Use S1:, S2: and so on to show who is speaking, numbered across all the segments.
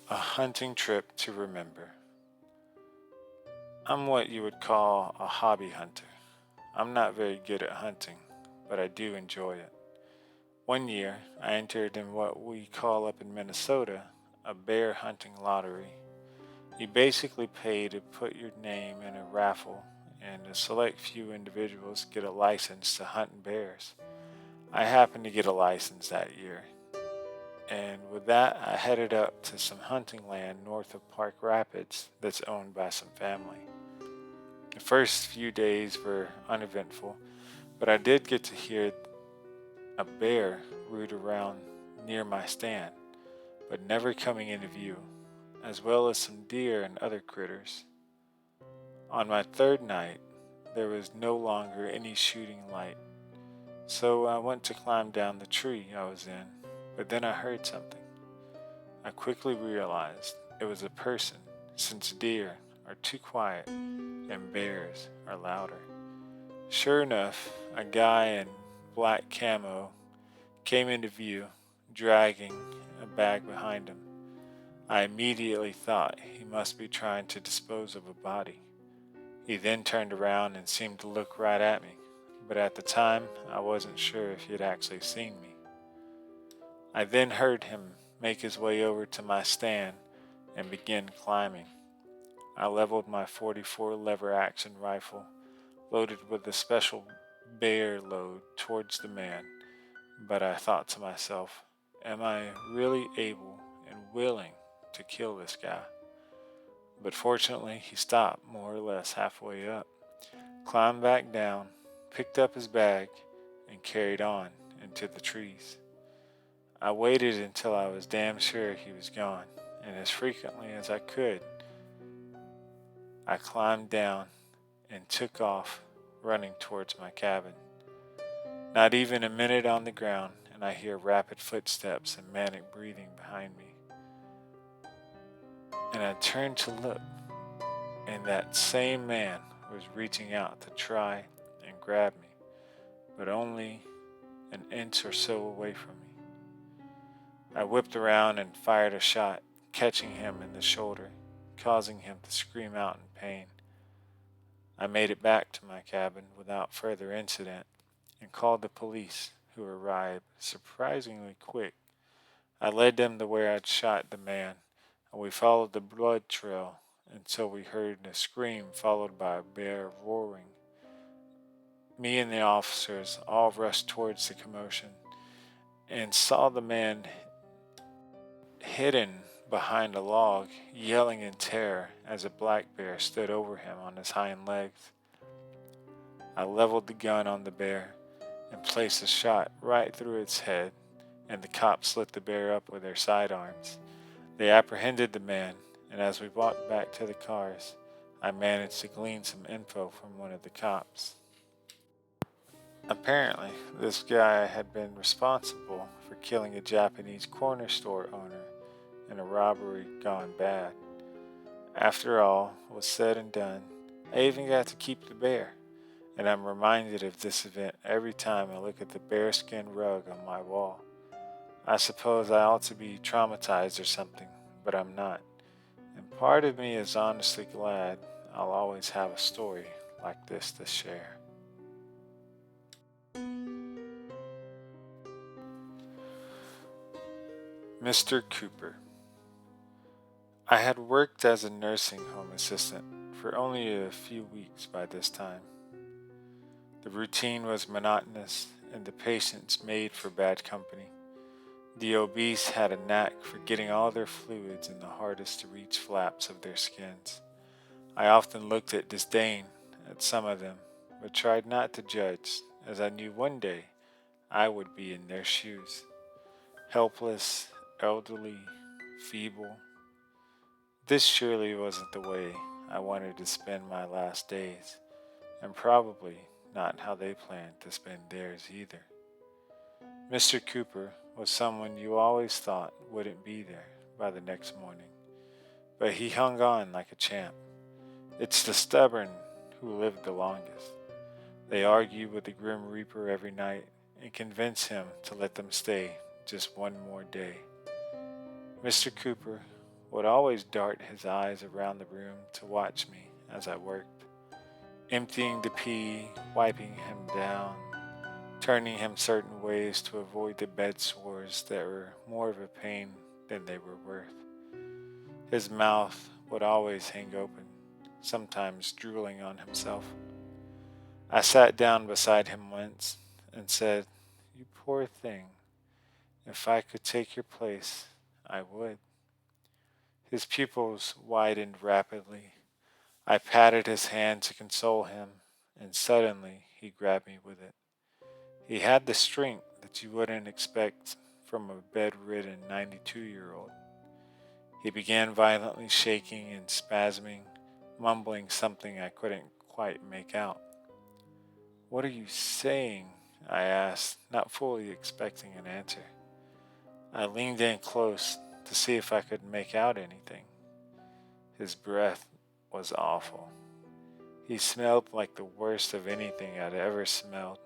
S1: A hunting trip to remember. I'm what you would call a hobby hunter. I'm not very good at hunting, but I do enjoy it. One year, I entered in what we call up in Minnesota a bear hunting lottery. You basically pay to put your name in a raffle, and a select few individuals get a license to hunt bears. I happened to get a license that year, and with that, I headed up to some hunting land north of Park Rapids that's owned by some family. The first few days were uneventful, but I did get to hear a bear root around near my stand, but never coming into view, as well as some deer and other critters. On my third night, there was no longer any shooting light, so I went to climb down the tree I was in, but then I heard something. I quickly realized it was a person, since deer are too quiet and bears are louder. Sure enough, a guy in black camo came into view, dragging a bag behind him. I immediately thought he must be trying to dispose of a body. He then turned around and seemed to look right at me, but at the time I wasn't sure if he had actually seen me. I then heard him make his way over to my stand and begin climbing. I leveled my 44 lever action rifle, loaded with a special bear load, towards the man, but I thought to myself, am I really able and willing to kill this guy? But fortunately, he stopped more or less halfway up, climbed back down, picked up his bag, and carried on into the trees. I waited until I was damn sure he was gone, and as frequently as I could, I climbed down and took off, running towards my cabin. Not even a minute on the ground, and I hear rapid footsteps and manic breathing behind me. And I turned to look, and that same man was reaching out to try and grab me, but only an inch or so away from me. I whipped around and fired a shot, catching him in the shoulder, causing him to scream out in pain. I made it back to my cabin without further incident and called the police, who arrived surprisingly quick. I led them to where I'd shot the man, and we followed the blood trail until we heard a scream followed by a bear roaring. Me and the officers all rushed towards the commotion and saw the man hidden behind a log, yelling in terror as a black bear stood over him on his hind legs. I leveled the gun on the bear and placed a shot right through its head, and the cops slit the bear up with their sidearms. They apprehended the man, and as we walked back to the cars, I managed to glean some info from one of the cops. Apparently, this guy had been responsible for killing a Japanese corner store owner in a robbery gone bad. After all was said and done, I even got to keep the bear, and I'm reminded of this event every time I look at the bearskin rug on my wall. I suppose I ought to be traumatized or something, but I'm not. And part of me is honestly glad I'll always have a story like this to share. Mr. Cooper. I had worked as a nursing home assistant for only a few weeks by this time. The routine was monotonous, and the patients made for bad company. The obese had a knack for getting all their fluids in the hardest to reach flaps of their skins. I often looked at disdain at some of them, but tried not to judge, as I knew one day I would be in their shoes. Helpless, elderly, feeble. This surely wasn't the way I wanted to spend my last days, and probably not how they planned to spend theirs either. Mr. Cooper was someone you always thought wouldn't be there by the next morning, but he hung on like a champ. It's the stubborn who live the longest. They argue with the Grim Reaper every night and convince him to let them stay just one more day. Mr. Cooper would always dart his eyes around the room to watch me as I worked, emptying the pee, wiping him down, turning him certain ways to avoid the bed sores that were more of a pain than they were worth. His mouth would always hang open, sometimes drooling on himself. I sat down beside him once and said, "You poor thing, if I could take your place, I would." His pupils widened rapidly. I patted his hand to console him, and suddenly he grabbed me with it. He had the strength that you wouldn't expect from a bedridden 92-year-old. He began violently shaking and spasming, mumbling something I couldn't quite make out. "What are you saying?" I asked, not fully expecting an answer. I leaned in close to see if I could make out anything. His breath was awful. He smelled like the worst of anything I'd ever smelled.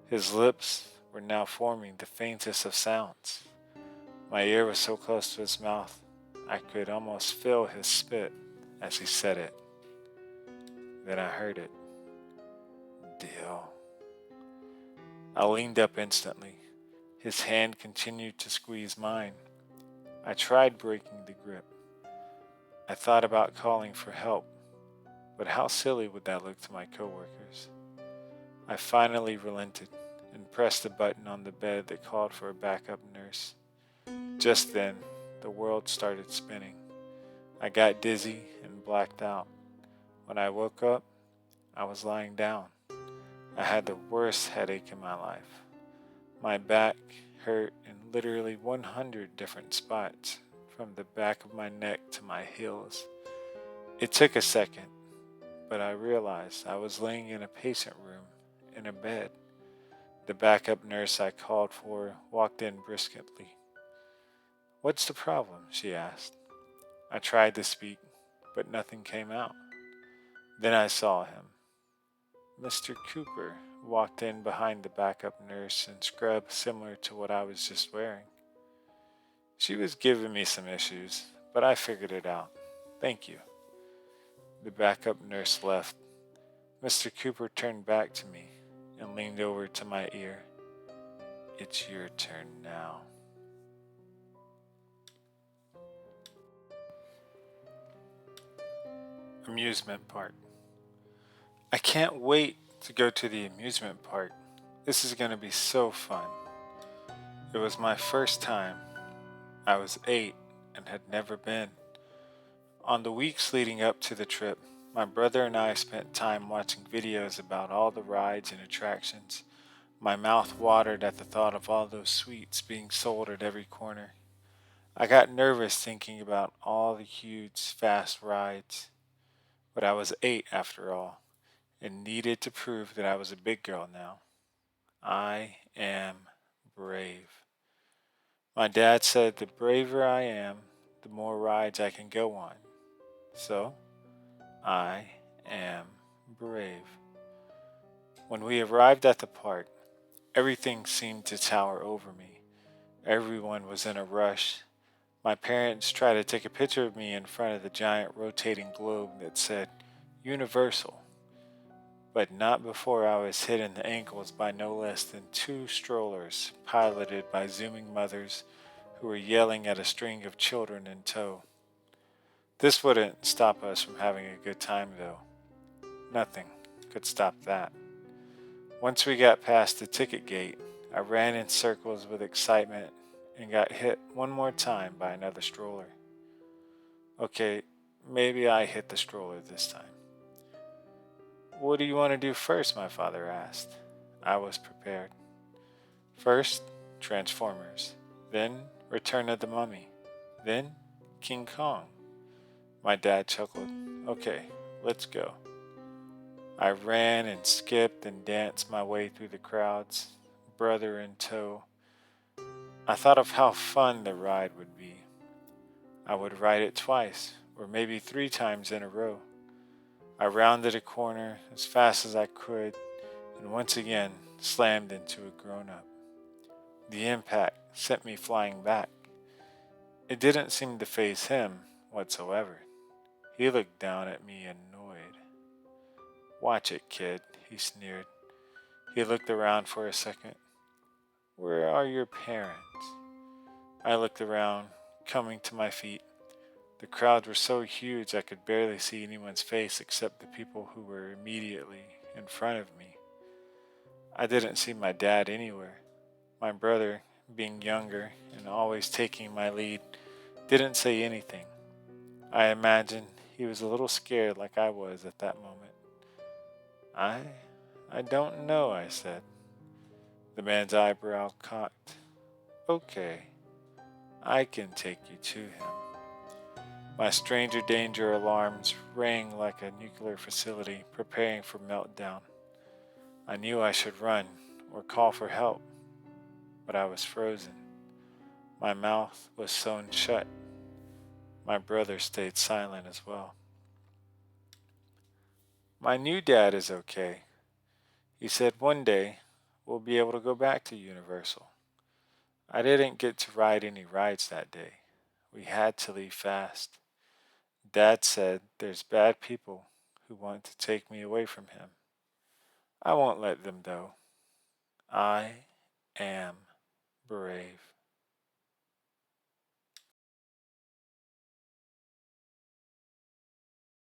S1: His lips were now forming the faintest of sounds. My ear was so close to his mouth, I could almost feel his spit as he said it. Then I heard it. "Deal." I leaned up instantly. His hand continued to squeeze mine. I tried breaking the grip. I thought about calling for help, but how silly would that look to my coworkers? I finally relented and pressed the button on the bed that called for a backup nurse. Just then, the world started spinning. I got dizzy and blacked out. When I woke up, I was lying down. I had the worst headache in my life. My back hurt in literally 100 different spots, from the back of my neck to my heels. It took a second, but I realized I was laying in a patient room in a bed. The backup nurse I called for walked in briskly. "What's the problem?" she asked. I tried to speak, but nothing came out. Then I saw him. Mr. Cooper walked in behind the backup nurse in scrubs similar to what I was just wearing. She was giving me some issues, but I figured it out. "Thank you." The backup nurse left. Mr. Cooper turned back to me and leaned over to my ear. "It's your turn now." Amusement Park. I can't wait to go to the amusement park. This is going to be so fun. It was my first time. I was 8 and had never been. On the weeks leading up to the trip, my brother and I spent time watching videos about all the rides and attractions. My mouth watered at the thought of all those sweets being sold at every corner. I got nervous thinking about all the huge, fast rides. But I was 8 after all, and needed to prove that I was a big girl now. I am brave. My dad said the braver I am, the more rides I can go on. So, I am brave. When we arrived at the park, everything seemed to tower over me. Everyone was in a rush. My parents tried to take a picture of me in front of the giant rotating globe that said Universal, but not before I was hit in the ankles by no less than 2 strollers piloted by zooming mothers who were yelling at a string of children in tow. This wouldn't stop us from having a good time, though. Nothing could stop that. Once we got past the ticket gate, I ran in circles with excitement and got hit one more time by another stroller. Okay, maybe I hit the stroller this time. "What do you want to do first?" my father asked. I was prepared. "First, Transformers. Then, Return of the Mummy. Then, King Kong." My dad chuckled. "Okay, let's go." I ran and skipped and danced my way through the crowds, brother in tow. I thought of how fun the ride would be. I would ride it twice, or maybe 3 times in a row. I rounded a corner as fast as I could and once again slammed into a grown-up. The impact sent me flying back. It didn't seem to faze him whatsoever. He looked down at me annoyed. Watch it, kid, he sneered. He looked around for a second. Where are your parents? I looked around, coming to my feet. The crowd was so huge I could barely see anyone's face except the people who were immediately in front of me. I didn't see my dad anywhere. My brother, being younger and always taking my lead, didn't say anything. I imagine he was a little scared like I was at that moment. I I don't know, I said. The man's eyebrow cocked. Okay, I can take you to him. My stranger danger alarms rang like a nuclear facility preparing for meltdown. I knew I should run or call for help, but I was frozen. My mouth was sewn shut. My brother stayed silent as well. My new dad is okay. He said one day we'll be able to go back to Universal. I didn't get to ride any rides that day. We had to leave fast. Dad said there's bad people who want to take me away from him. I won't let them though. I am brave.